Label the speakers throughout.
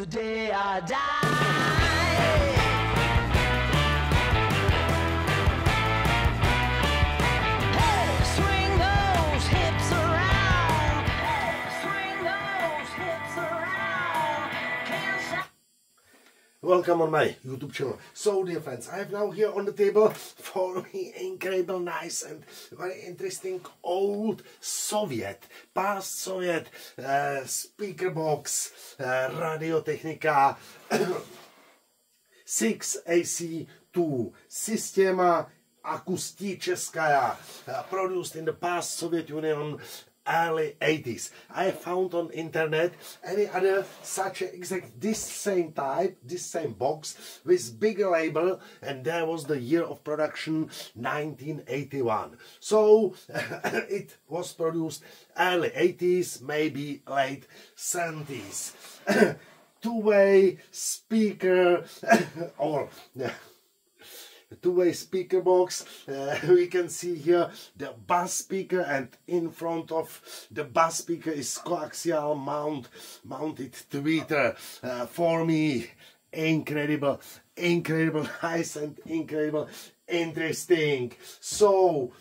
Speaker 1: day I die. Hey, swing those hips around. Hey, swing those hips around. Can't stop.
Speaker 2: Welcome on my YouTube channel. So dear friends, I have now here on the table for me incredible nice and very interesting old Soviet, past Soviet speaker box, Radiotehnika 6AC-2, systema Акустическая, produced in the past Soviet Union, early 80s. I found on internet any other such exact this same type, this same box with bigger label, and there was the year of production 1981. So it was produced early 80s, maybe late 70s. Two-way speaker or two-way speaker box. We can see here the bass speaker, and in front of the bass speaker is coaxial mounted tweeter. For me, incredible nice and incredible interesting. So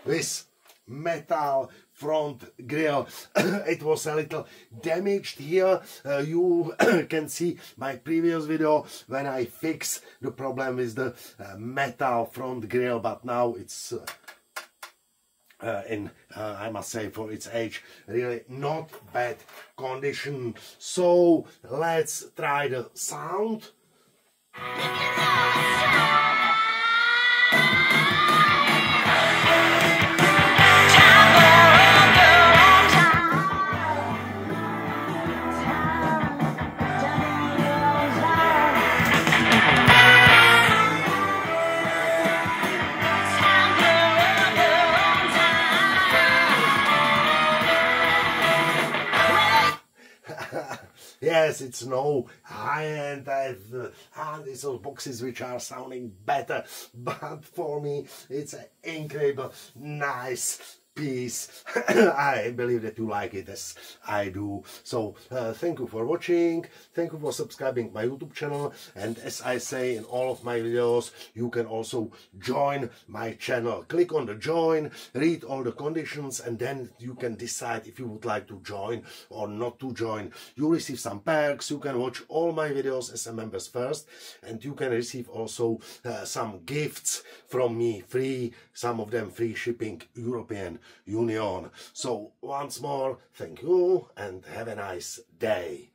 Speaker 2: with metal front grill. It was a little damaged here. You can see my previous video when I fixed the problem with the metal front grill, but now it's in I must say, for its age, really not bad condition. So let's try the sound. Yes, it's no high-end, these are boxes which are sounding better, but for me it's an incredible, nice piece. I believe that you like it as I do. So thank you for watching, thank you for subscribing my YouTube channel, and as I say in all of my videos, you can also join my channel. Click on the join, read all the conditions, and then you can decide if you would like to join or not to join. You receive some perks, you can watch all my videos as a member first, and you can receive also some gifts from me, free, some of them free shipping, European Union. So once more, thank you and have a nice day.